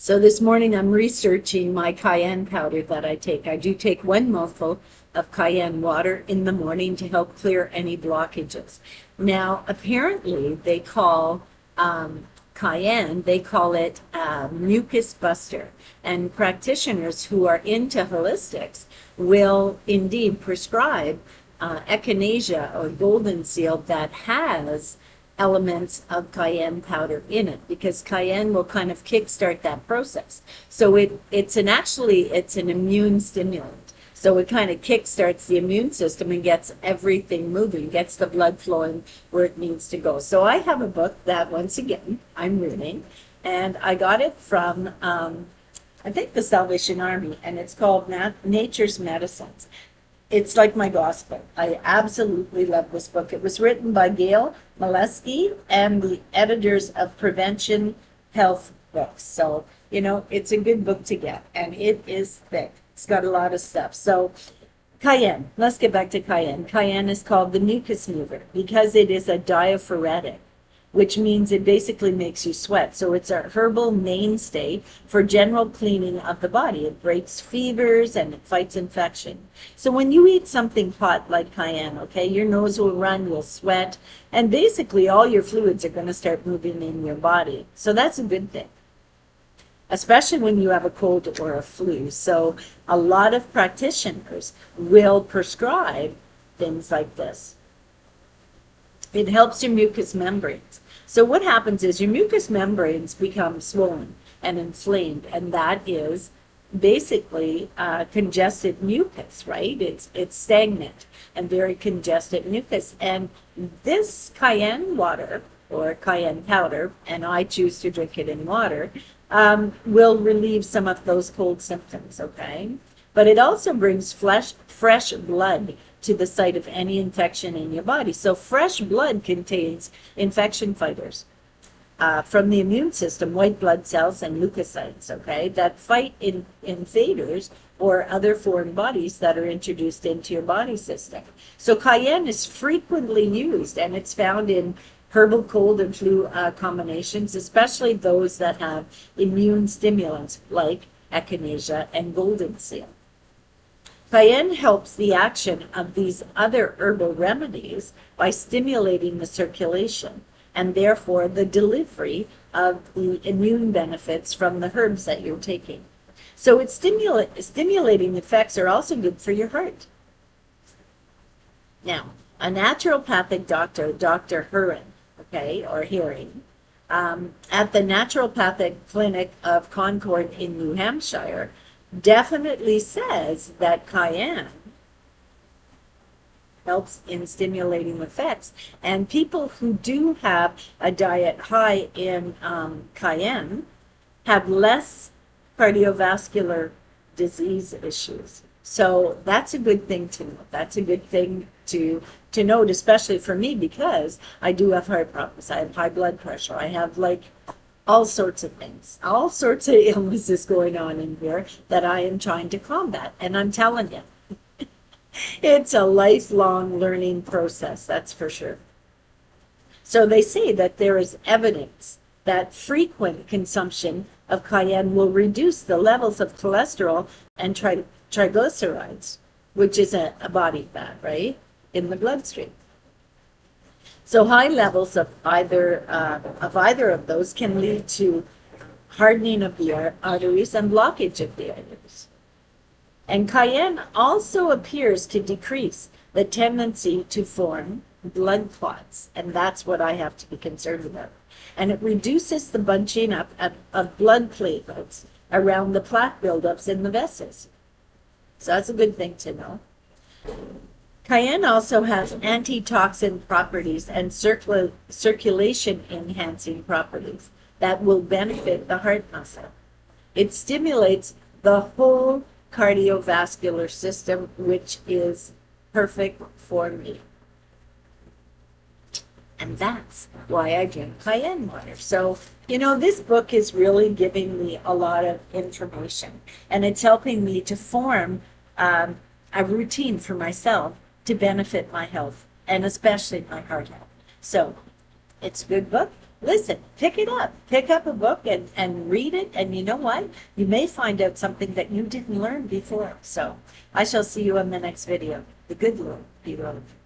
So this morning I'm researching my cayenne powder that I take. I do take one mouthful of cayenne water in the morning to help clear any blockages. Now, apparently they call cayenne, they call it mucus buster. And practitioners who are into holistics will indeed prescribe echinacea or golden seal that has elements of cayenne powder in it, because cayenne will kind of kickstart that process. So it's an immune stimulant. So it kind of kickstarts the immune system and gets everything moving, gets the blood flowing where it needs to go. So I have a book that, once again, I'm reading, and I got it from I think the Salvation Army, and it's called Nature's Medicines. It's like my gospel. I absolutely love this book. It was written by Gail Molesky and the editors of Prevention Health Books. So, it's a good book to get, and it is thick. It's got a lot of stuff. So, cayenne. Let's get back to cayenne. Cayenne is called the mucus mover because it is a diaphoretic, which means it basically makes you sweat. So it's a herbal mainstay for general cleaning of the body. It breaks fevers and it fights infection. So when you eat something hot like cayenne, okay, your nose will run, you'll sweat, and basically all your fluids are going to start moving in your body. So that's a good thing, especially when you have a cold or a flu. So a lot of practitioners will prescribe things like this. It helps your mucous membranes. So what happens is your mucous membranes become swollen and inflamed, and that is basically congested mucus, right? It's stagnant and very congested mucus. And this cayenne water or cayenne powder, and I choose to drink it in water, will relieve some of those cold symptoms, okay? But it also brings fresh blood to the site of any infection in your body. So fresh blood contains infection fighters from the immune system, white blood cells and leukocytes, okay, that fight invaders or other foreign bodies that are introduced into your body system. So cayenne is frequently used, and it's found in herbal cold and flu combinations, especially those that have immune stimulants like echinacea and golden seal. Cayenne helps the action of these other herbal remedies by stimulating the circulation and therefore the delivery of the immune benefits from the herbs that you're taking. So its stimulating effects are also good for your heart. Now, a naturopathic doctor, Dr. Huron, okay, or Herring, at the Naturopathic Clinic of Concord in New Hampshire, definitely says that cayenne helps in stimulating effects. And people who do have a diet high in cayenne have less cardiovascular disease issues. So that's a good thing to know. That's a good thing to note, especially for me, because I do have heart problems. I have high blood pressure. I have all sorts of things, all sorts of illnesses going on in here that I am trying to combat. And I'm telling you, it's a lifelong learning process, that's for sure. So they say that there is evidence that frequent consumption of cayenne will reduce the levels of cholesterol and triglycerides, which is a body fat, right, in the bloodstream. So high levels of either of those can lead to hardening of the arteries and blockage of the arteries. And cayenne also appears to decrease the tendency to form blood clots, and that's what I have to be concerned about. And it reduces the bunching up of blood platelets around the plaque buildups in the vessels. So that's a good thing to know. Cayenne also has antitoxin properties and circulation enhancing properties that will benefit the heart muscle. It stimulates the whole cardiovascular system, which is perfect for me. And that's why I drink cayenne water. So, this book is really giving me a lot of information, and it's helping me to form a routine for myself to benefit my health, and especially my heart health. So, it's a good book. listen, pick it up. Pick up a book and read it. And you know what? You may find out something that you didn't learn before. So I shall see you in the next video. The good Lord be with you.